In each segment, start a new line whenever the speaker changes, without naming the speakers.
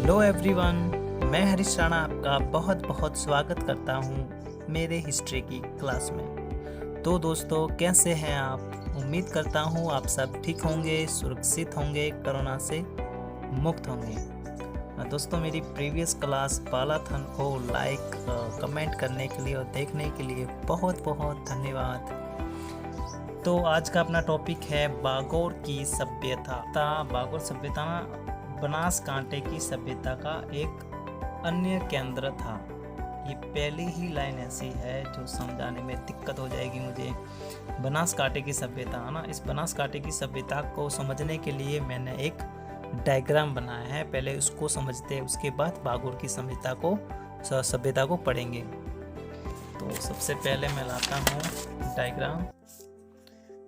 Hello everyone, मैं हरीश राणा आपका बहुत बहुत स्वागत करता हूँ मेरे हिस्ट्री की क्लास में। तो दोस्तों, कैसे हैं आप? उम्मीद करता हूँ आप सब ठीक होंगे, सुरक्षित होंगे, कोरोना से मुक्त होंगे। दोस्तों, मेरी प्रीवियस क्लास बालाथन को लाइक कमेंट करने के लिए और देखने के लिए बहुत बहुत धन्यवाद। तो आज का अपना टॉपिक है बागोर की सभ्यता। बागोर सभ्यता बनासकांठे की सभ्यता का एक अन्य केंद्र था। ये पहली ही लाइन ऐसी है जो समझाने में दिक्कत हो जाएगी मुझे। बनासकांठे की सभ्यता है ना, इस बनासकांठे की सभ्यता को समझने के लिए मैंने एक डायग्राम बनाया है। पहले उसको समझते हैं, उसके बाद बागोर की सभ्यता को पढ़ेंगे। तो सबसे पहले मैं लाता हूँ डायग्राम।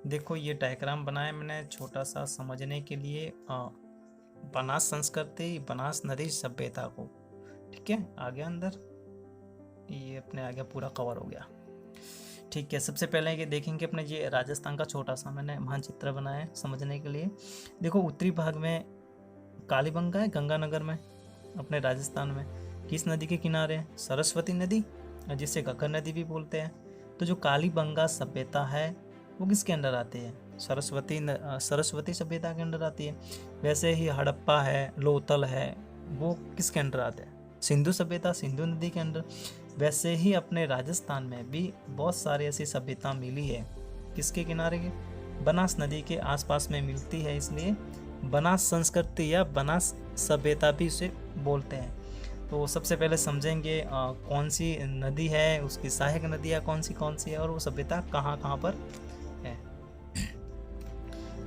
देखो, ये डायग्राम बनाया मैंने छोटा सा समझने के लिए बनास संस्कृति, बनास नदी सभ्यता को। ठीक है, आ गया अंदर, ये अपने आ गया, पूरा कवर हो गया। ठीक है, सबसे पहले ये देखेंगे अपने ये राजस्थान का छोटा सा मैंने मानचित्र बनाया है समझने के लिए। देखो, उत्तरी भाग में कालीबंगा है, गंगानगर में, अपने राजस्थान में। किस नदी के किनारे है? सरस्वती नदी, जिसे घग्गर नदी भी बोलते हैं। तो जो कालीबंगा सभ्यता है वो किसके अंदर आती है? सरस्वती सभ्यता के अंदर आती है। वैसे ही हड़प्पा है, लोथल है, वो किसके अंदर आते हैं? सिंधु सभ्यता, सिंधु नदी के अंदर। वैसे ही अपने राजस्थान में भी बहुत सारी ऐसी सभ्यता मिली है। किसके किनारे के? बनास नदी के आसपास में मिलती है, इसलिए बनास संस्कृति या बनास सभ्यता भी उसे बोलते हैं। तो सबसे पहले समझेंगे कौन सी नदी है, उसकी सहायक नदियाँ कौन सी है, और वो सभ्यता कहाँ कहाँ पर है।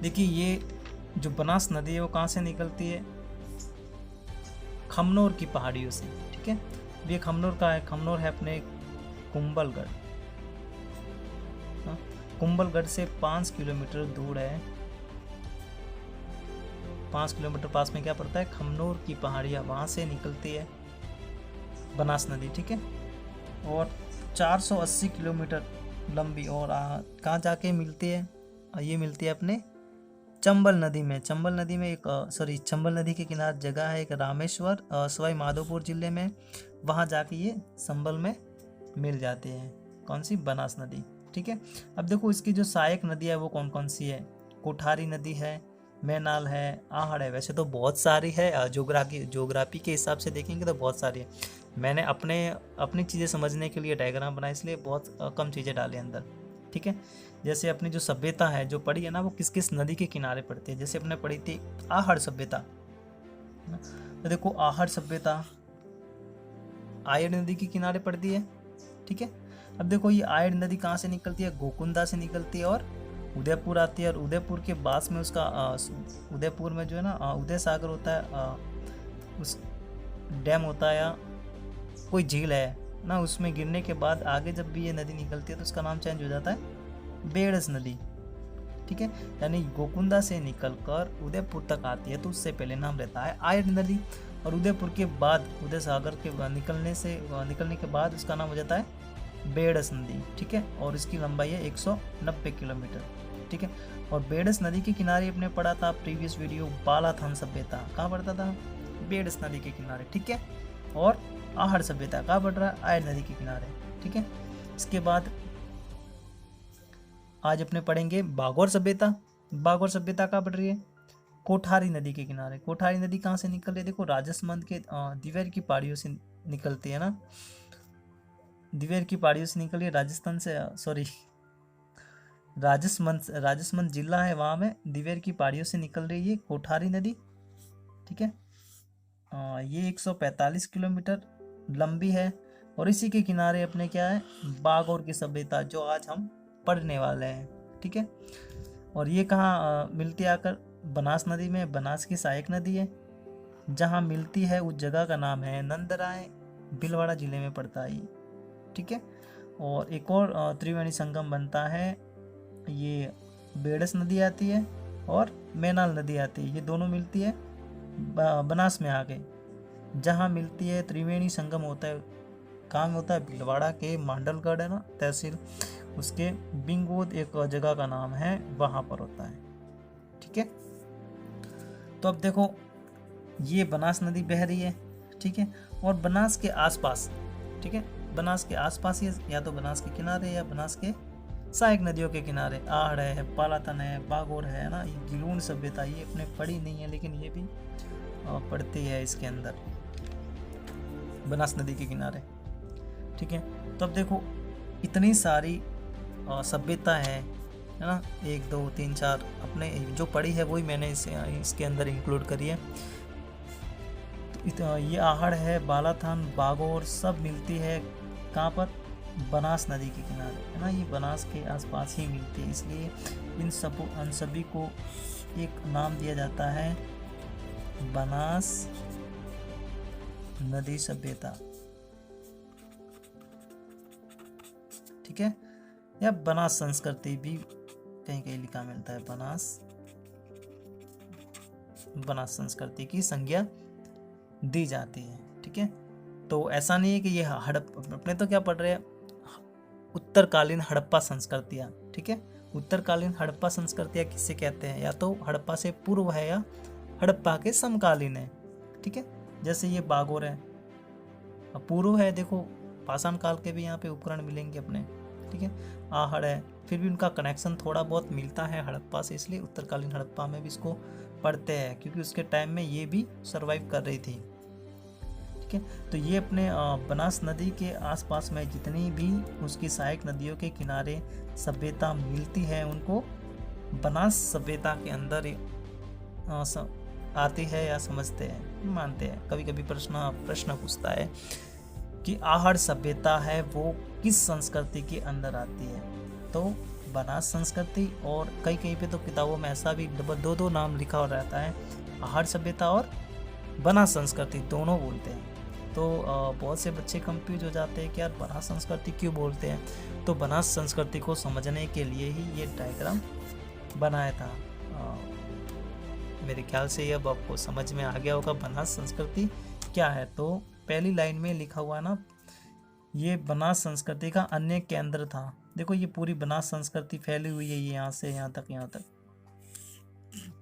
देखिए, ये जो बनास नदी है वो कहाँ से निकलती है? खमनोर की पहाड़ियों से। ठीक है, ये खमनोर का है। खमनोर है अपने कुंभलगढ़। कुंभलगढ़ से 5 किलोमीटर दूर है। 5 किलोमीटर पास में क्या पड़ता है? खमनोर की पहाड़ियाँ, वहाँ से निकलती है बनास नदी। ठीक है, और 480 किलोमीटर लंबी, और कहाँ जाके मिलती है? ये मिलती है अपने चंबल नदी में। चंबल नदी में चंबल नदी के किनारे जगह है एक रामेश्वर, सवाई माधोपुर जिले में। वहाँ जाके ये संबल में मिल जाती है। कौन सी? बनास नदी। ठीक है, अब देखो इसकी जो सहायक नदी है वो कौन कौन सी है? कोठारी नदी है, मैनाल है, आहड़ है। वैसे तो बहुत सारी है, ज्योग्राफी के हिसाब से देखेंगे तो बहुत सारी है। मैंने अपनी चीज़ें समझने के लिए डायग्राम बनाए, इसलिए बहुत कम चीज़ें डाली अंदर। ठीक है, जैसे अपनी जो सभ्यता है जो पढ़ी है ना, वो किस किस नदी के किनारे पड़ती है। जैसे अपने पढ़ी थी आहड़ सभ्यता, तो देखो आहड़ सभ्यता आयड़ नदी के किनारे पड़ती है। ठीक है, अब देखो ये आयड़ नदी कहाँ से निकलती है? गोकुंदा से निकलती है और उदयपुर आती है। और उदयपुर के पास में उसका उदयपुर में जो है ना उदय सागर होता है, उस डैम होता है या कोई झील है ना, उसमें गिरने के बाद आगे जब भी ये नदी निकलती है तो उसका नाम चेंज हो जाता है बेड़स नदी। ठीक है, यानी गोकुंदा से निकलकर उदयपुर तक आती है तो उससे पहले नाम रहता है आयड़ नदी, और उदयपुर के बाद उदय सागर के निकलने के बाद उसका नाम हो जाता है बेड़स नदी। ठीक है, और इसकी लंबाई है 190 किलोमीटर। ठीक है, और बेड़स नदी के किनारे अपने पढ़ा था प्रीवियस वीडियो बालाथन सभ्यता। कहाँ पढ़ता था? बेड़स नदी के किनारे। ठीक है, और आहड़ सभ्यता कहाँ पड़ रहा है? आयड़ नदी के किनारे। ठीक है, इसके बाद आज अपने पढ़ेंगे बागोर सभ्यता। बागोर सभ्यता कहाँ पड़ रही है? कोठारी नदी के किनारे। कोठारी नदी कहाँ से निकल रही है? देखो, राजसमंद के दिवेर की पहाड़ियों से निकलती है ना, दिवेर की पहाड़ियों से निकल रही है राजस्थान से, राजसमंद जिला है, वहाँ में दिवेर की पहाड़ियों से निकल रही है कोठारी नदी। ठीक है, ये 145 किलोमीटर लंबी है, और इसी के किनारे अपने क्या है? बागोर की सभ्यता, जो आज हम पढ़ने वाले हैं। ठीक है, और ये कहाँ मिलती है आकर? बनास नदी में। बनास की सहायक नदी है, जहाँ मिलती है उस जगह का नाम है नंदराय, भीलवाड़ा जिले में पड़ता है। ठीक है, और एक और त्रिवेणी संगम बनता है, ये बेड़स नदी आती है और मैनाल नदी आती है। ये दोनों मिलती है बनास में आके, जहाँ मिलती है त्रिवेणी संगम होता है। कहाँ में होता है? भीलवाड़ा के मांडलगढ़ है ना तहसील, उसके बिंगोद एक जगह का नाम है, वहाँ पर होता है। ठीक है, तो अब देखो ये बनास नदी बह रही है, ठीक है। और बनास के आसपास, ठीक है, बनास के आसपास या तो बनास के किनारे या बनास के सहायक नदियों के किनारे आहड़ है, पालातन है, बागोर है ना, ये गिलून सभ्यता, ये अपने पढ़ी नहीं है लेकिन ये भी पड़ती है इसके अंदर, बनास नदी के किनारे, ठीक है। तो अब देखो इतनी सारी सभ्यता है ना, 1 2 3 4 अपने जो पढ़ी है वही मैंने इसके अंदर इंक्लूड करी है। तो ये आहड़ है, बालाथान, बागोर सब मिलती है कहाँ पर, बनास नदी के किनारे, है ना, ये बनास के आसपास ही मिलती है, इसलिए इन सभी को एक नाम दिया जाता है बनास नदी सभ्यता, ठीक है। या बनास संस्कृति भी कहीं कहीं लिखा मिलता है, बनास संस्कृति की संज्ञा दी जाती है, ठीक है। तो ऐसा नहीं है कि ये अपने तो क्या पढ़ रहे हैं, उत्तरकालीन हड़प्पा संस्कृतियाँ, ठीक है। उत्तरकालीन हड़प्पा संस्कृतियाँ किससे कहते हैं, या तो हड़प्पा से पूर्व है या हड़प्पा के समकालीन है, ठीक है। जैसे ये बागोर है, पूर्व है, देखो पाषाण काल के भी यहाँ पे उपकरण मिलेंगे अपने, ठीक है। आहड़ है, फिर भी उनका कनेक्शन थोड़ा बहुत मिलता है हड़प्पा से, इसलिए उत्तरकालीन हड़प्पा में भी इसको पढ़ते हैं, क्योंकि उसके टाइम में ये भी सरवाइव कर रही थी, ठीक है। तो ये अपने बनास नदी के आसपास में जितनी भी उसकी सहायक नदियों के किनारे सभ्यता मिलती है उनको बनास सभ्यता के अंदर आती है या समझते हैं, मानते हैं। कभी कभी प्रश्न पूछता है कि आहड़ सभ्यता है वो किस संस्कृति के अंदर आती है, तो बनास संस्कृति, और कई कहीं पे तो किताबों में ऐसा भी दो नाम लिखा हुआ रहता है, आहड़ सभ्यता और बनास संस्कृति दोनों बोलते हैं। तो बहुत से बच्चे कंफ्यूज हो जाते हैं कि यार बनास संस्कृति क्यों बोलते हैं, तो बनास संस्कृति को समझने के लिए ही ये डायग्राम बनाया था। मेरे ख्याल से अब आपको समझ में आ गया होगा बनास संस्कृति क्या है। तो पहली लाइन में लिखा हुआ ना, ये बनास संस्कृति का अन्य केंद्र था। देखो ये पूरी बनास संस्कृति फैली हुई है, ये यहाँ से यहाँ तक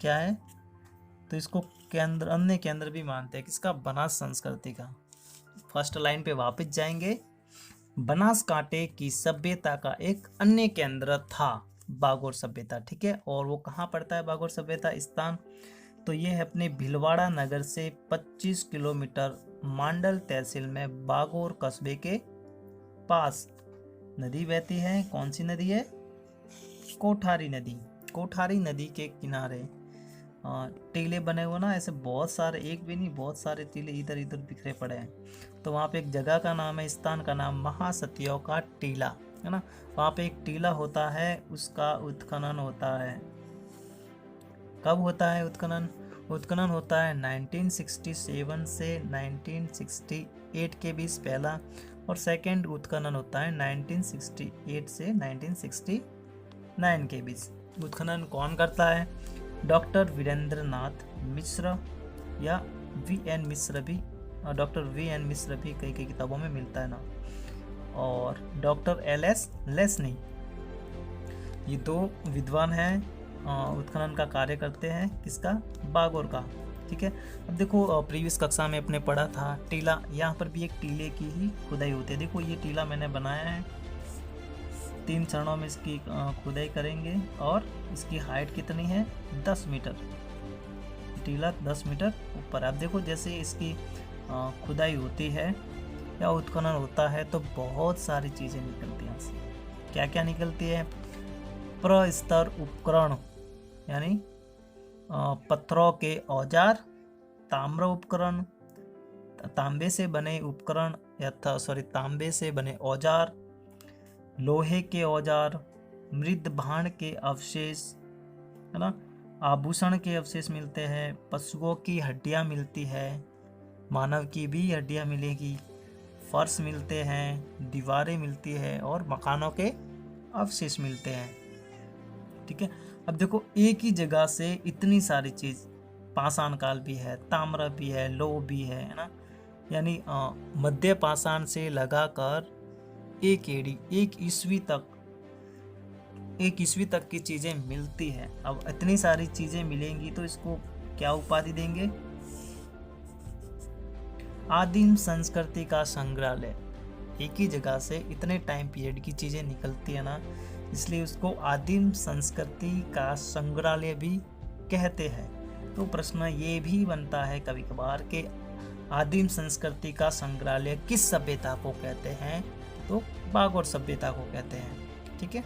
क्या है, तो इसको केंद्र, अन्य केंद्र भी मानते हैं किसका, बनास संस्कृति का। फर्स्ट लाइन पे वापस जाएंगे, बनास कांटे की सभ्यता का एक अन्य केंद्र था बागोर सभ्यता, ठीक है। और वो कहाँ पड़ता है बागोर सभ्यता स्थान, तो ये है अपने भीलवाड़ा नगर से 25 किलोमीटर मांडल तहसील में बागोर कस्बे के पास नदी बहती है। कौन सी नदी है, कोठारी नदी। कोठारी नदी के किनारे टीले बने हुए ना, ऐसे बहुत सारे, एक भी नहीं बहुत सारे टीले इधर इधर बिखरे पड़े हैं। तो वहाँ पे एक जगह का नाम है, स्थान का नाम महासतियों का टीला, है ना। वहाँ पे एक टीला होता है, उसका उत्खनन होता है। कब होता है उत्खनन, उत्खनन होता है 1967 से 1968 के बीच पहला, और सेकंड उत्खनन होता है 1968 से 1969 के बीच। उत्खनन कौन करता है, डॉक्टर वीरेंद्र नाथ मिश्र या VN मिश्र भी, डॉक्टर VN मिश्र भी कई कई किताबों में मिलता है ना, और डॉक्टर LS लेस्नी, ये दो विद्वान हैं, उत्खनन का कार्य करते हैं, किसका, बागोर का, ठीक है। अब देखो प्रीवियस कक्षा में अपने पढ़ा था टीला, यहाँ पर भी एक टीले की ही खुदाई होती है। देखो ये टीला मैंने बनाया है, 3 चरणों में इसकी खुदाई करेंगे, और इसकी हाइट कितनी है, 10 मीटर, टीला 10 मीटर ऊपर। आप देखो जैसे इसकी खुदाई होती है या उत्खनन होता है तो बहुत सारी चीज़ें निकलती हैं इससे। क्या क्या निकलती है, प्रस्तर उपकरण, यानी पत्थरों के औजार, ताम्र उपकरण, तांबे से बने उपकरण या तांबे से बने औजार, लोहे के औजार, मृद भांड के अवशेष, है ना, आभूषण के अवशेष मिलते हैं, पशुओं की हड्डियां मिलती है, मानव की भी हड्डियां मिलेगी, फर्श मिलते हैं, दीवारें मिलती है, और मकानों के अवशेष मिलते हैं, ठीक है। अब देखो एक ही जगह से इतनी सारी चीज, पाषाण काल भी है, ताम्र भी है, लोह भी है ना, यानी मध्य पाषाण से लगाकर 1 एडी 1 ईस्वी तक की चीजें मिलती हैं। अब इतनी सारी चीजें मिलेंगी तो इसको क्या उपाधि देंगे, आदिम संस्कृति का संग्रहालय। एक ही जगह से इतने टाइम पीरियड की चीज़ें निकलती है ना, इसलिए उसको आदिम संस्कृति का संग्रहालय भी कहते हैं। तो प्रश्न ये भी बनता है कभी कभार कि आदिम संस्कृति का संग्रहालय किस सभ्यता को कहते हैं, तो बागोर सभ्यता को कहते हैं। ठीक है,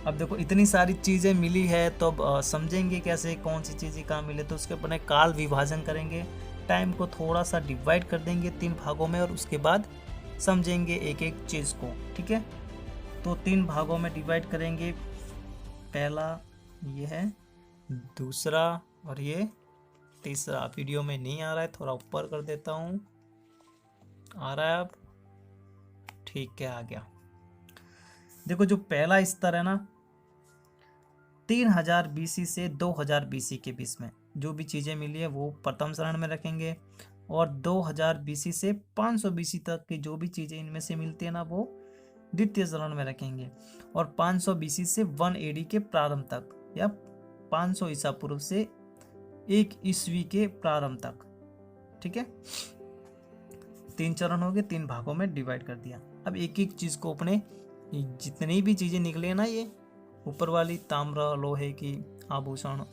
अब देखो इतनी सारी चीज़ें मिली है तो अब समझेंगे कैसे कौन सी चीज़ें कहाँ मिले, तो उसके अपने काल विभाजन करेंगे, टाइम को थोड़ा सा डिवाइड कर देंगे 3 भागों में और उसके बाद समझेंगे एक एक चीज़ को। ठीक है, तो 3 भागों में डिवाइड करेंगे। पहला ये है, दूसरा और ये तीसरा। वीडियो में नहीं आ रहा है, थोड़ा ऊपर कर देता हूँ। आ रहा है अब? ठीक है, आ गया। देखो जो पहला स्तर है ना, 3000 BC से 2000 BC के बीच में जो भी चीज़ें मिली है वो प्रथम चरण में रखेंगे, और 2000 BC से 500 BC तक की जो भी चीज़ें इनमें से मिलती है ना वो द्वितीय चरण में रखेंगे, और 500 BC से 1 AD के प्रारंभ तक या 500 ईसा पूर्व से 1 ईस्वी के प्रारंभ तक। ठीक है, 3 चरण हो गए, 3 भागों में डिवाइड कर दिया। अब एक एक चीज़ को अपने जितनी भी चीज़ें निकले ना, ये ऊपर वाली ताम्र लोहे की आभूषण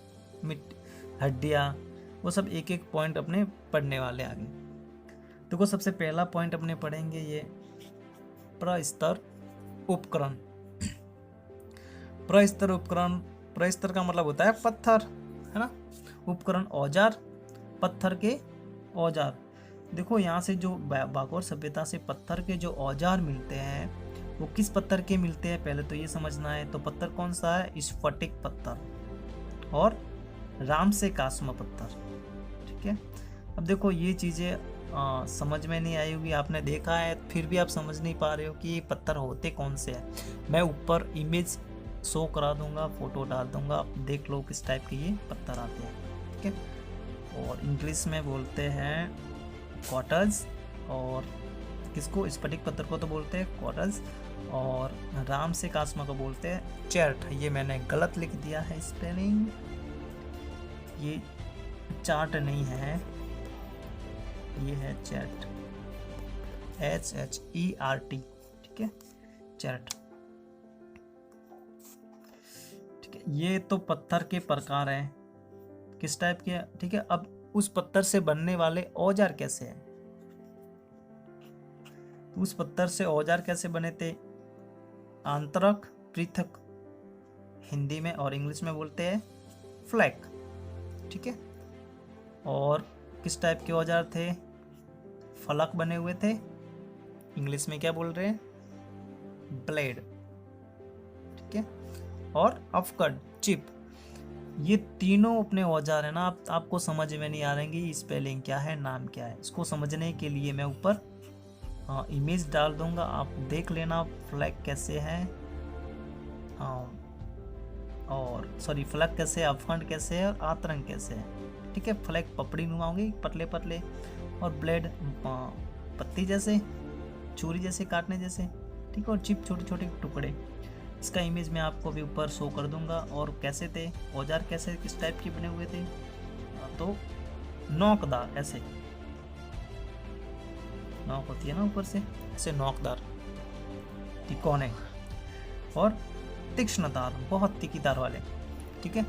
मिट्टी हड्डियाँ, वो सब एक एक पॉइंट अपने पढ़ने वाले आगे। देखो सबसे पहला पॉइंट अपने पढ़ेंगे ये प्रस्तर उपकरण। प्रस्तर उपकरण, प्रस्तर का मतलब होता है पत्थर, है ना। उपकरण औजार, पत्थर के औजार। देखो यहाँ से जो बागोर सभ्यता से पत्थर के जो औजार मिलते हैं वो किस पत्थर के मिलते हैं, पहले तो ये समझना है। तो पत्थर कौन सा है? स्फटिक पत्थर और राम से कास्मा पत्थर। ठीक है, अब देखो ये चीज़ें समझ में नहीं आई होगी, आपने देखा है फिर भी आप समझ नहीं पा रहे हो कि ये पत्थर होते कौन से हैं। मैं ऊपर इमेज शो करा दूंगा, फोटो डाल दूंगा, आप देख लो किस टाइप के ये पत्थर आते हैं। ठीक है, और इंग्लिश में बोलते हैं क्वार्टर्स, और किसको? स्फटिक पत्थर को तो बोलते हैं क्वार्टर्स, और राम से कास्मा को बोलते हैं चैट। ये मैंने गलत लिख दिया है स्पेलिंग, ये चार्ट नहीं है, ये है चैट, HHERT। ठीक है, चैट। ठीक है, ये तो पत्थर के प्रकार हैं किस टाइप के। ठीक है, अब उस पत्थर से बनने वाले औजार कैसे हैं, उस पत्थर से औजार कैसे बने थे? आंतरक, पृथक हिंदी में और इंग्लिश में बोलते हैं फ्लैक। ठीक है, और किस टाइप के औजार थे? फलक बने हुए थे, इंग्लिश में क्या बोल रहे हैं? ब्लेड। ठीक है, और अफकड़, चिप। ये तीनों अपने औजार है ना, आपको समझ में नहीं आ रहेंगे स्पेलिंग क्या है, नाम क्या है। इसको समझने के लिए मैं ऊपर इमेज डाल दूंगा, आप देख लेना फ्लैग कैसे है, और सॉरी फ्लैग कैसे है, अफखंड कैसे है, और आतरंग कैसे है। ठीक है, फ्लैग पपड़ी नुमा होंगे पतले पतले, और ब्लेड पत्ती जैसे, छुरी जैसे काटने जैसे। ठीक है, और चिप छोटे छोटे टुकड़े। इसका इमेज मैं आपको भी ऊपर शो कर दूंगा। और कैसे थे औजार, कैसे किस टाइप के बने हुए थे? तो नोकदार, ऐसे नोक होती है ना ऊपर से, ऐसे नोकदार तिकोने, और तीक्ष्णतार, बहुत तीखी तार वाले। ठीक है,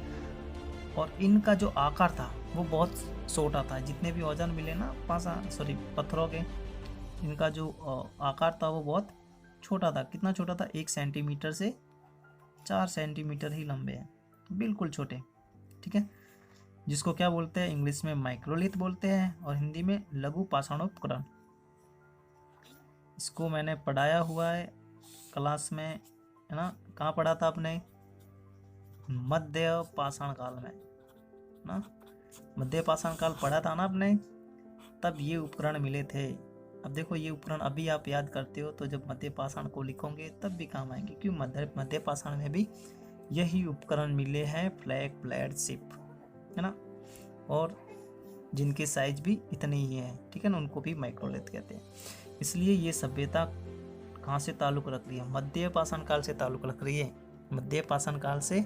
और इनका जो आकार था वो बहुत छोटा था। जितने भी औजार मिले ना पत्थरों के, इनका जो आकार था वो बहुत छोटा था। कितना छोटा था? 1 सेंटीमीटर से 4 सेंटीमीटर ही लंबे हैं, तो बिल्कुल छोटे। ठीक है, जिसको क्या बोलते हैं? इंग्लिश में माइक्रोलिथ बोलते हैं, और हिंदी में लघु पाषाणोपकरण। इसको मैंने पढ़ाया हुआ है क्लास में, है ना। कहाँ पढ़ा था आपने? मध्य पाषाण काल में ना, मध्य पाषाण काल पढ़ा था ना आपने, तब ये उपकरण मिले थे। अब देखो ये उपकरण अभी आप याद करते हो, तो जब मध्य पाषाण को लिखोगे तब भी काम आएंगे, क्योंकि मध्य पाषाण में भी यही उपकरण मिले हैं, फ्लैग, ब्लेड, शिप, है ना। और जिनकी साइज भी इतनी ही है, ठीक है ना, उनको भी माइक्रोलिथ कहते हैं। इसलिए ये सभ्यता कहाँ से ताल्लुक़ रख रही है? मध्य पाषाण काल से ताल्लुक़ रख रही है, मध्य पाषाण काल से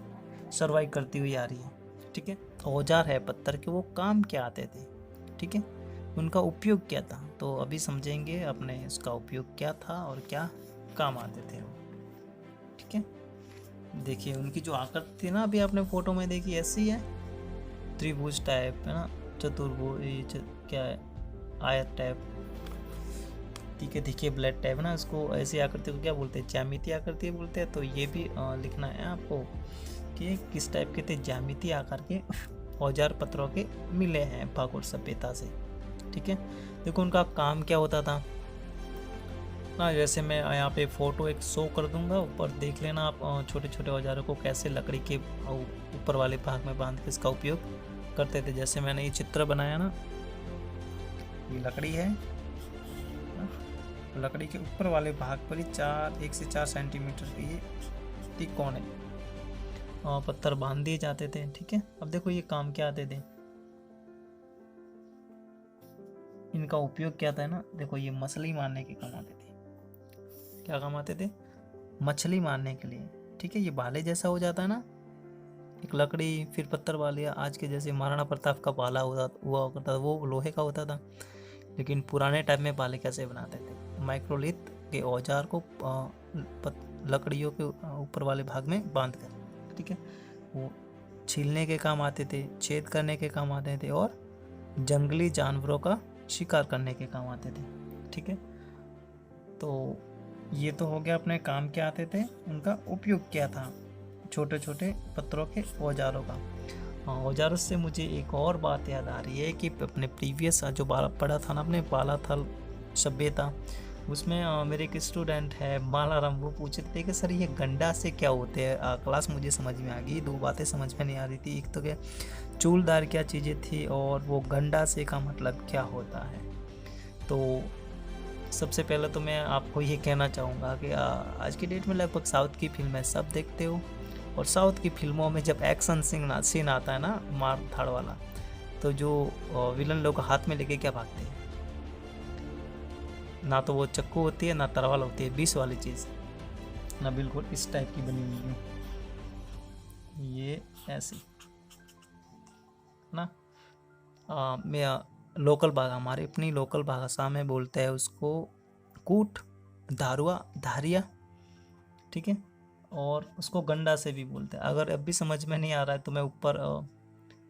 सर्वाइव करती हुई आ रही है। ठीक है, औजार है पत्थर के, वो काम क्या आते थे? ठीक है, उनका उपयोग क्या था। तो अभी समझेंगे अपने इसका उपयोग क्या था और क्या काम आते थे वो। ठीक है, देखिए उनकी जो आकृति थी ना, अभी आपने फोटो में देखी ऐसी है, त्रिभुज टाइप है ना, चतुर्भुज क्या है, आयत टाइप, तीखे तीखे ब्लेड टाइप ना, इसको ऐसी आकृति को क्या बोलते हैं, ज्यामितीय आकृति बोलते हैं। तो ये भी लिखना है आपको कि किस टाइप के थे, ज्यामितीय आकार के औजार पत्रों के मिले हैं भागोर सभ्यता से। ठीक है, देखो उनका काम क्या होता था ना, जैसे मैं यहाँ पे फोटो एक शो कर दूंगा, ऊपर देख लेना आप छोटे छोटे औजारों को कैसे लकड़ी के ऊपर वाले भाग में बांध के इसका उपयोग करते थे। जैसे मैंने ये चित्र बनाया ना, ये लकड़ी है, लकड़ी के ऊपर वाले भाग पर ही 1 से 4 सेंटीमीटर के ये तिकोने पत्थर बांध दिए जाते थे। ठीक है, अब देखो ये काम क्या आते थे, इनका उपयोग क्या था ना, देखो ये मछली मारने के काम आते थे। क्या काम आते थे, मछली मारने के लिए। ठीक है, ये भाले जैसा हो जाता है ना, एक लकड़ी फिर पत्थर वाले, आज के जैसे महाराणा प्रताप का भाला हुआ करता था, वो लोहे का होता था। लेकिन पुराने टाइम में भाले कैसे बनाते थे, माइक्रोलिथ के औजार को लकड़ियों के ऊपर वाले भाग में बांध कर, ठीक है, वो छीलने के काम आते थे, छेद करने के काम आते थे और जंगली जानवरों का शिकार करने के काम आते थे। ठीक है, तो ये तो हो गया अपने काम क्या आते थे, उनका उपयोग क्या था, छोटे छोटे पत्थरों के औजारों का। औजारों से मुझे एक और बात याद आ रही है कि अपने प्रीवियस जो पढ़ा था ना अपने बालाथल सभ्यता, उसमें मेरे एक स्टूडेंट है मालाराम, वो पूछते थे कि सर ये गंडा से क्या होते हैं। क्लास मुझे समझ में आ गई, दो बातें समझ में नहीं आ रही थी, एक तो क्या चूलदार क्या चीज़ें थी और वो गंडा से का मतलब क्या होता है। तो सबसे पहले तो मैं आपको ये कहना चाहूँगा कि आज की डेट में लगभग साउथ की फिल्में सब देखते हो, और साउथ की फिल्मों में जब एक्शन सीन आता है ना, मार धाड़ वाला, तो जो विलन लोग हाथ में लेके क्या भागते हैं, ना तो वो चक्कू होती है ना तलवार होती है, 20 वाली चीज़ ना, बिल्कुल इस टाइप की बनी हुई है, ये ऐसी ना। मैं लोकल भाषा, हमारी अपनी लोकल भाषा में बोलते हैं उसको कूट, धारुआ, धारिया। ठीक है, और उसको गंडा से भी बोलते हैं। अगर अब भी समझ में नहीं आ रहा है तो मैं ऊपर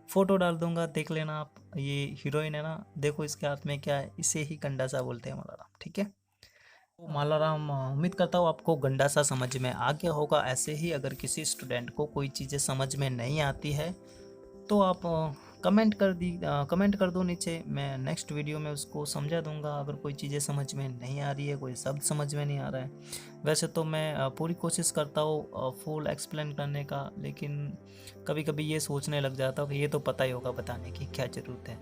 फोटो डाल दूंगा, देख लेना आप। ये हीरोइन है ना, देखो इसके हाथ में क्या है, इसे ही गंडा सा बोलते हैं मालाराम। ठीक है, तो मालाराम उम्मीद करता हूँ आपको गंडा सा समझ में आ गया होगा। ऐसे ही अगर किसी स्टूडेंट को कोई चीज़ें समझ में नहीं आती है तो आप कमेंट कर दो नीचे, मैं नेक्स्ट वीडियो में उसको समझा दूंगा। अगर कोई चीज़ें समझ में नहीं आ रही है, कोई शब्द समझ में नहीं आ रहा है, वैसे तो मैं पूरी कोशिश करता हूँ फुल एक्सप्लेन करने का, लेकिन कभी कभी ये सोचने लग जाता हूँ कि ये तो पता ही होगा, बताने की क्या ज़रूरत है।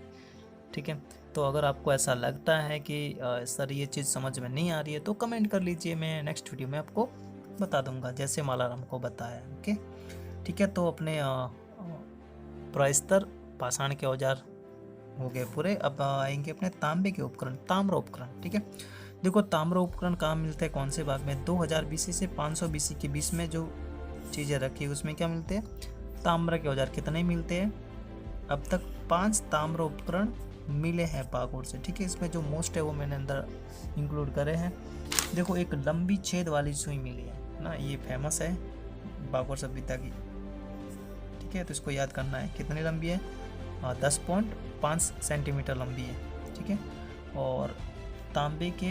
ठीक है, तो अगर आपको ऐसा लगता है कि सर ये चीज़ समझ में नहीं आ रही है तो कमेंट कर लीजिए, मैं नेक्स्ट वीडियो में आपको बता दूंगा जैसे मालाराम को बताया। ओके, ठीक है, तो अपने प्रस्तर पाषाण के औजार हो गए पूरे। अब आएंगे अपने तांबे के उपकरण, ताम्र उपकरण। ठीक है, देखो ताम्र उपकरण कहाँ मिलते हैं, कौन से भाग में, 2000 बीसी से 500 बीसी के बीच में जो चीज़ें रखी है उसमें क्या मिलते हैं, ताम्र के औजार। कितने मिलते हैं, अब तक 5 ताम्र उपकरण मिले हैं बागोर से। ठीक है, इसमें जो मोस्ट है वो मैंने अंदर इंक्लूड करे हैं। देखो एक लंबी छेद वाली सुई मिली है ना, ये फेमस है बागोर सभ्यता की। ठीक है, तो इसको याद करना है, कितनी लंबी है, 10.5 सेंटीमीटर लंबी है। ठीक है, और तांबे के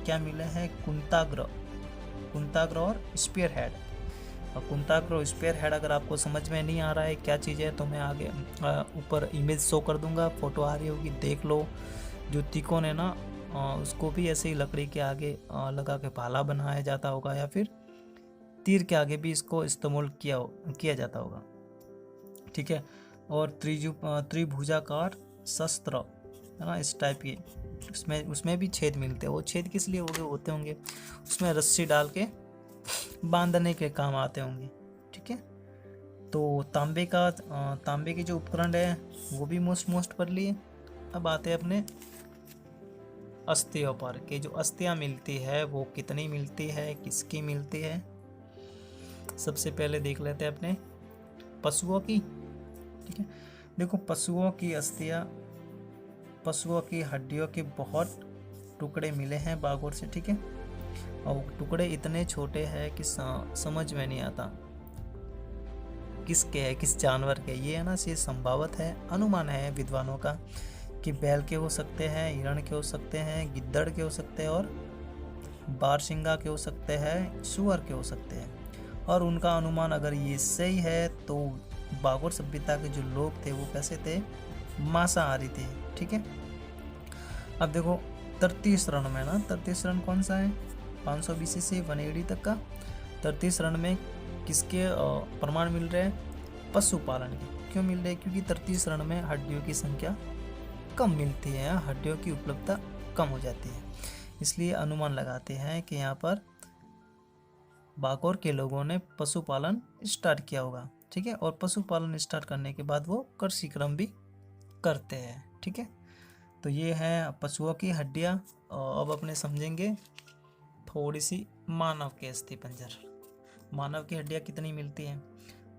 क्या मिले हैं, कुंताग्र और स्पेयर हेड। और कुंताग्र और स्पेयर हेड अगर आपको समझ में नहीं आ रहा है क्या चीज़ है तो मैं आगे ऊपर इमेज शो कर दूंगा, फोटो आ रही होगी, देख लो। जो तिकोन है ना, उसको भी ऐसे ही लकड़ी के आगे लगा के भाला बनाया जाता होगा, या फिर तीर के आगे भी इसको इस्तेमाल किया जाता होगा। ठीक है, और त्रिभुजाकार शस्त्र है ना, इस टाइप के, उसमें भी छेद मिलते हैं। वो छेद किस लिए होते होंगे, उसमें रस्सी डाल के बांधने के काम आते होंगे। ठीक है, तो तांबे के जो उपकरण है वो भी मोस्ट पर लिए। अब आते हैं अपने अस्थियों पर, कि जो अस्थियाँ मिलती है वो कितनी मिलती है, किसकी मिलती है। सबसे पहले देख लेते हैं अपने पशुओं की। ठीक है, देखो पशुओं की अस्थियाँ पशुओं की हड्डियों के बहुत टुकड़े मिले हैं बागोर से, ठीक है। और टुकड़े इतने छोटे हैं कि समझ में नहीं आता किसके है, किस जानवर के। ये है ना, ये संभावत है, अनुमान है विद्वानों का कि बैल के हो सकते हैं, हिरण के हो सकते हैं, गिद्दड़ के हो सकते हैं और बारसिंगा के हो सकते हैं, सुअर के हो सकते हैं। और उनका अनुमान अगर ये सही है तो बागोर सभ्यता के जो लोग थे वो कैसे थे, मांसाहारी थे, ठीक है। अब देखो तृतीय शरण में ना, तृतीय शरण कौन सा है, 500 BC से 180 तक का। तृतीय शरण में किसके प्रमाण मिल रहे हैं, पशुपालन के। क्यों मिल रहे हैं, क्योंकि तृतीय शरण में हड्डियों की संख्या कम मिलती है, हड्डियों की उपलब्धता कम हो जाती है, इसलिए अनुमान लगाते हैं कि यहाँ पर बागोर के लोगों ने पशुपालन स्टार्ट किया होगा, ठीक है। और पशुपालन स्टार्ट करने के बाद वो कृषि क्रम भी करते हैं, ठीक है। तो ये है पशुओं की हड्डियाँ। अब अपने समझेंगे थोड़ी सी मानव के अस्थिपंजर। मानव की हड्डियाँ कितनी मिलती हैं,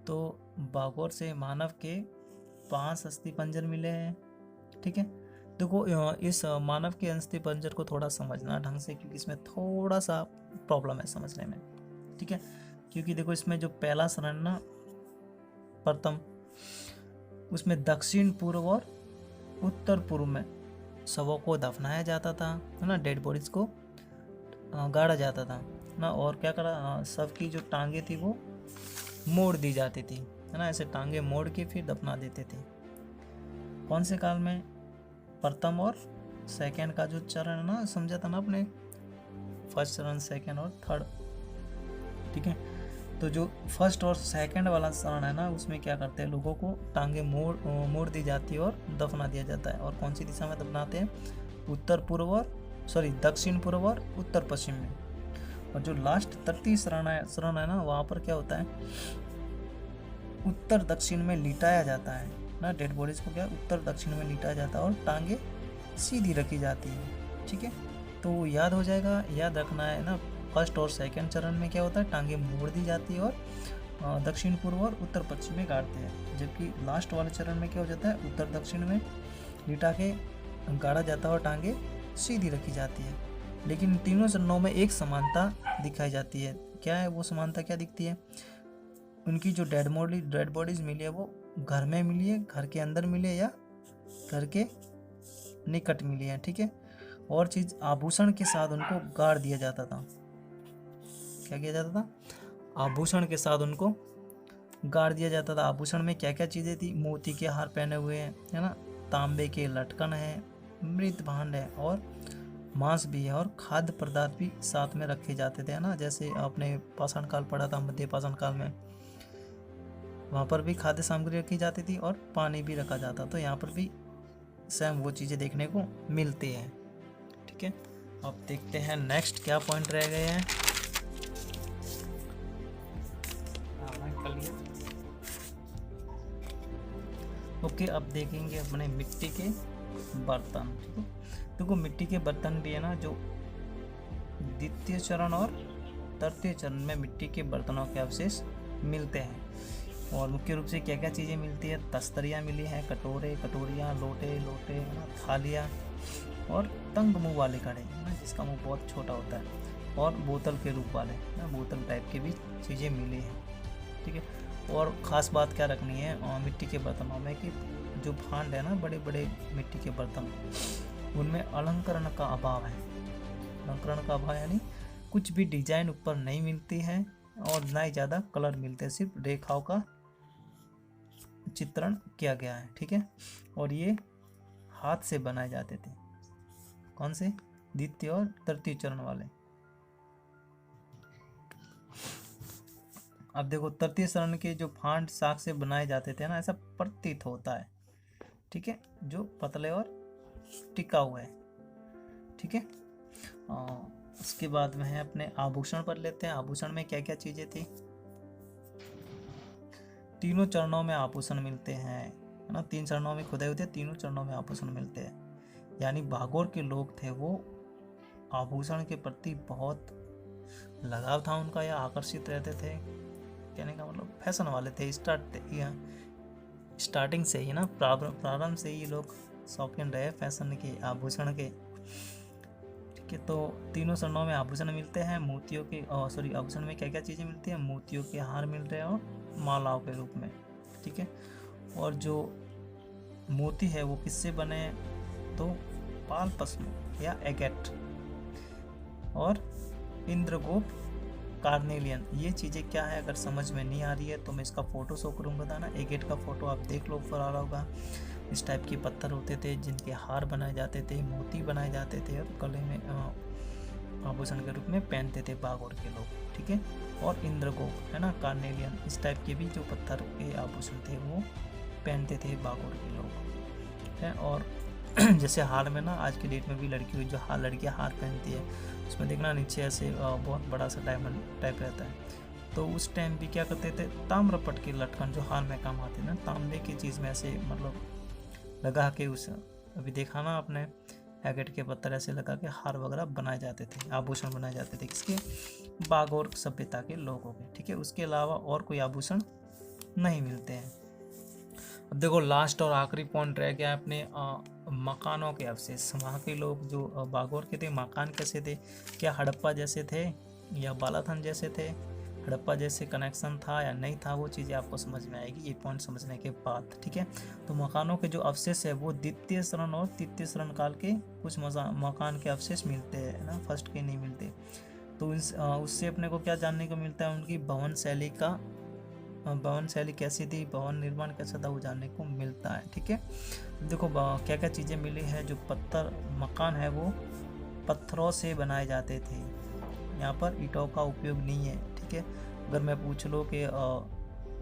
तो बागोर से मानव के 5 अस्थिपंजर मिले हैं, ठीक है। देखो इस मानव के अस्थिपंजर को थोड़ा समझना ढंग से, क्योंकि इसमें थोड़ा सा प्रॉब्लम है समझने में, ठीक है। क्योंकि देखो इसमें जो पहला शरण ना, प्रथम, उसमें दक्षिण पूर्व और उत्तर पूर्व में शवों को दफनाया जाता था, है ना, डेड बॉडीज को गाड़ा जाता था ना। और क्या करा, शव की जो टांगे थी वो मोड़ दी जाती थी, है ना, ऐसे टांगे मोड़ के फिर दफना देते थे। कौन से काल में, प्रथम और सेकंड का जो चरण है ना, समझा था ना अपने, फर्स्ट चरण, सेकंड और थर्ड, ठीक है। तो जो फर्स्ट और सेकंड वाला चरण है ना, उसमें क्या करते हैं, लोगों को टांगे मोड़ दी जाती है और दफना दिया जाता है। और कौन सी दिशा में दफनाते हैं, उत्तर पूर्व और दक्षिण पूर्व और उत्तर पश्चिम में। और जो लास्ट तृतीय शरण है ना, वहाँ पर क्या होता है, उत्तर दक्षिण में लिटाया जाता है ना, डेड बॉडीज को क्या उत्तर दक्षिण में लिटाया जाता है और टांगे सीधी रखी जाती है, ठीक है। तो याद हो जाएगा, याद रखना है ना, फर्स्ट और सेकंड चरण में क्या होता है, टांगे मोड़ दी जाती है और दक्षिण पूर्व और उत्तर पश्चिम में गाड़ते हैं। जबकि लास्ट वाले चरण में क्या हो जाता है, उत्तर दक्षिण में लिटा के गाड़ा जाता है और टांगे सीधी रखी जाती है। लेकिन तीनों चरणों में एक समानता दिखाई जाती है। क्या है वो समानता, क्या दिखती है, उनकी जो डेड बॉडीज मिली है वो घर में मिली है, घर के अंदर मिली है या घर के निकट मिली है, ठीक है। और चीज, आभूषण के साथ उनको गाड़ दिया जाता था। क्या किया जाता था, आभूषण के साथ उनको गाड़ दिया जाता था। आभूषण में क्या क्या चीजें थी, मोती के हार पहने हुए हैं, है ना, तांबे के लटकन है, मृत भांड है और मांस भी है, और खाद्य पदार्थ भी साथ में रखे जाते थे, है ना। जैसे आपने पाषाण काल पढ़ा था, मध्य पाषाण काल में, वहाँ पर भी खाद्य सामग्री रखी जाती थी और पानी भी रखा जाता। तो यहाँ पर भी सेम वो चीज़ें देखने को मिलती हैं, ठीक है। अब देखते हैं नेक्स्ट क्या पॉइंट रह गए हैं। ओके, अब देखेंगे अपने मिट्टी के बर्तन, ठीक है। देखो मिट्टी के बर्तन भी है ना, जो द्वितीय चरण और तृतीय चरण में मिट्टी के बर्तनों के अवशेष मिलते हैं। और मुख्य रूप से क्या क्या चीज़ें मिलती है, तस्तरियाँ मिली हैं, कटोरे कटोरियाँ, लोटे लोटे, है ना, थालियाँ और तंग मुँह वाले कड़े, है ना, जिसका मुँह बहुत छोटा होता है, और बोतल के रूप वाले, ना, बोतल टाइप की भी चीज़ें मिली हैं, ठीक है। और ख़ास बात क्या रखनी है मिट्टी के बर्तनों में, कि जो भांड है ना, बड़े बड़े मिट्टी के बर्तन, उनमें अलंकरण का अभाव है। अलंकरण का अभाव यानी कुछ भी डिजाइन ऊपर नहीं मिलती है और ना ही ज़्यादा कलर मिलते हैं, सिर्फ रेखाओं का चित्रण किया गया है, ठीक है। और ये हाथ से बनाए जाते थे। कौन से, द्वितीय और तृतीय चरण वाले। अब देखो तृतीय चरण के जो भांड साग से बनाए जाते थे ना, ऐसा प्रतीत होता है, ठीक है, जो पतले और टिका हुआ है, ठीक है। उसके बाद में है अपने आभूषण पर लेते हैं। आभूषण में क्या क्या चीजें थी, तीनों चरणों में आभूषण मिलते हैं, है ना, 3 चरणों में खुदाई होती है, तीनों चरणों में आभूषण मिलते हैं। यानी बागोर के लोग थे वो आभूषण के प्रति बहुत लगाव था उनका, या आकर्षित रहते थे, कहने का मतलब फैशन वाले थे। स्टार्टिंग से ही ना, प्रारंभ से ही लोग शौकीन रहे फैशन के, आभूषण के। ठीक है, तो तीनों चरणों में आभूषण मिलते हैं, मोतियों के आभूषण में क्या क्या चीज़ें मिलती हैं, मोतियों के हार मिल रहे हैं और मालाओं के रूप में। ठीक है, और जो मोती है वो किससे बने, तो पाल पद्म या एगेट और इंद्रगोप, कार्नेलियन। ये चीज़ें क्या है, अगर समझ में नहीं आ रही है तो मैं इसका फ़ोटो शो करूँगा बताना। एगेट का फ़ोटो आप देख लो, ऊपर आ रहा होगा। इस टाइप के पत्थर होते थे जिनके हार बनाए जाते थे, मोती बनाए जाते थे और गले में आभूषण के रूप में पहनते थे बागोर के लोग। ठीक है, और इंद्रगोप है ना, कार्नेलियन, इस टाइप के भी जो पत्थर के आभूषण थे वो पहनते थे बागोर के लोग है। और जैसे हार में ना, आज की डेट में भी लड़कियां हार पहनती है, उसमें देखना नीचे ऐसे बहुत बड़ा सा डायमंड टाइप रहता है। तो उस टाइम भी क्या करते थे, ताम्रपट के लटकन जो हार में काम आते ना, तांबे की चीज़ में ऐसे मतलब लगा के उस, अभी देखा ना आपने, एगेट के पत्थर ऐसे लगा के हार वगैरह बनाए जाते थे, आभूषण बनाए जाते थे, किसके, बागोर सभ्यता के लोगों के। ठीक है, उसके अलावा और कोई आभूषण नहीं मिलते हैं। अब देखो लास्ट और आखिरी पॉइंट रह गया अपने मकानों के अवशेष। वहाँ के लोग जो बागोर के थे, मकान कैसे थे, क्या हड़प्पा जैसे थे या बालाथन जैसे थे, हड़प्पा जैसे कनेक्शन था या नहीं था, वो चीज़ें आपको समझ में आएगी ये पॉइंट समझने के बाद। ठीक है, तो मकानों के जो अवशेष है वो द्वितीय शरण और तृतीय शरण काल के कुछ मकान के अवशेष मिलते हैं ना, फर्स्ट के नहीं मिलते। तो उससे अपने को क्या जानने को मिलता है, उनकी भवन शैली कैसी थी, भवन निर्माण कैसा था, वो जानने को मिलता है। ठीक है, देखो क्या क्या चीज़ें मिली है। जो मकान है वो पत्थरों से बनाए जाते थे, यहाँ पर ईंटों का उपयोग नहीं है। ठीक है, अगर मैं पूछ लो कि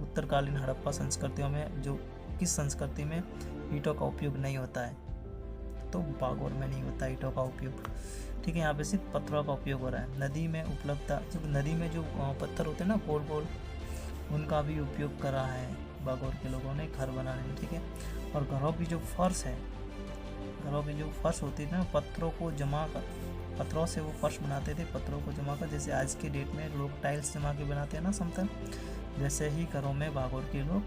उत्तरकालीन हड़प्पा संस्कृतियों में जो किस संस्कृति में ईंटों का उपयोग नहीं होता है, तो बागोर में नहीं होता ईंटों का उपयोग। ठीक है, यहाँ पे सिर्फ पत्थरों का उपयोग हो रहा है। नदी में उपलब्धता, जो नदी में जो पत्थर होते हैं ना गोल गोल, उनका भी उपयोग करा है बागोर के लोगों ने घर बनाने में। ठीक है, और घरों की जो फर्श होती है ना, पत्थरों से वो फर्श बनाते थे, पत्थरों को जमा कर, जैसे आज के डेट में लोग टाइल्स जमा के बनाते हैं ना समतल, वैसे ही घरों में बागोर के लोग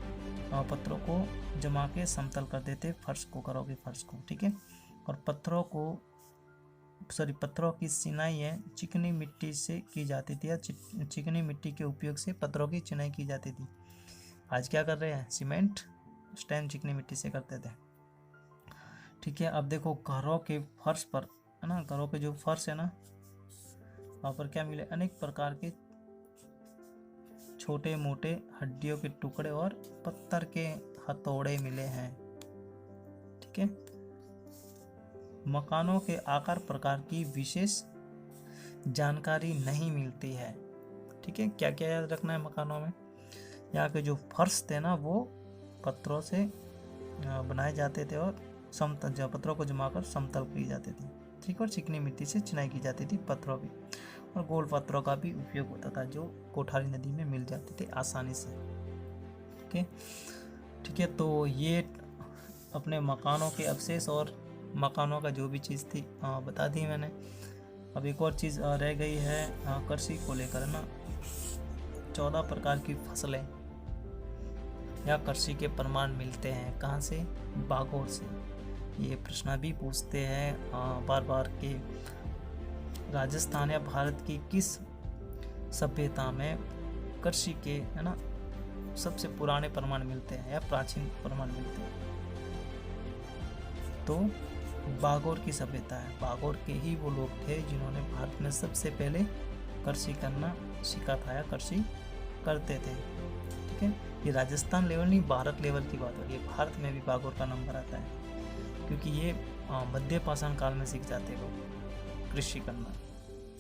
पत्थरों को जमा के समतल कर देते फर्श को, घरों के फर्श को। ठीक है, और पत्थरों की चिनाई है चिकनी मिट्टी से की जाती थी, या चिकनी मिट्टी के उपयोग से पत्थरों की चिनाई की जाती थी। आज क्या कर रहे हैं, सीमेंट, उस टाइम चिकनी मिट्टी से करते थे। ठीक है, अब देखो घरों के फर्श पर है ना, घरों के जो फर्श है ना, वहाँ पर क्या मिले, अनेक प्रकार के छोटे मोटे हड्डियों के टुकड़े और पत्थर के हथौड़े मिले हैं। ठीक है, मकानों के आकार प्रकार की विशेष जानकारी नहीं मिलती है। ठीक है, क्या क्या याद रखना है मकानों में, यहाँ के जो फर्श थे ना वो पत्थरों से बनाए जाते थे और समतल, पत्थरों को जमाकर समतल की जाती थी। ठीक, और चिकनी मिट्टी से चिनाई की जाती थी पत्थरों की, और गोल पत्थरों का भी उपयोग होता था जो कोठारी नदी में मिल जाते थे आसानी से। ठीक है, तो ये अपने मकानों के अवशेष और मकानों का जो भी चीज़ थी बता दी मैंने। अब एक और चीज़ रह गई है कृषि को लेकर ना, 14 प्रकार की फसलें या कृषि के प्रमाण मिलते हैं, कहाँ से, बागोर से। ये प्रश्न भी पूछते हैं बार बार के राजस्थान या भारत की किस सभ्यता में कृषि के है ना सबसे पुराने प्रमाण मिलते हैं या प्राचीन प्रमाण मिलते हैं, तो बागोर की सभ्यता है। बागोर के ही वो लोग थे जिन्होंने भारत में सबसे पहले कृषि करना सीखा था या कृषि करते थे। ठीक है, ये राजस्थान लेवल नहीं, भारत लेवल की बात हो रही है। भारत में भी बागोर का नंबर आता है क्योंकि ये मध्य पाषाण काल में सीख जाते लोग कृषि करना।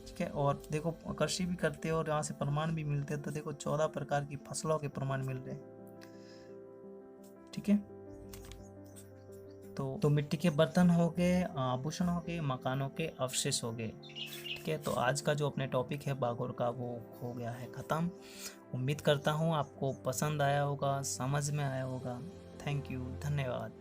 ठीक है, और देखो कृषि भी करते हैं और यहाँ से प्रमाण भी मिलते हैं, तो देखो 14 प्रकार की फसलों के प्रमाण मिल रहे हैं। ठीक है, तो मिट्टी के बर्तन हो गए, आभूषण हो गए, मकानों के अवशेष हो गए। ठीक है, तो आज का जो अपने टॉपिक है बागोर का वो हो गया है ख़त्म। उम्मीद करता हूँ आपको पसंद आया होगा, समझ में आया होगा। थैंक यू, धन्यवाद।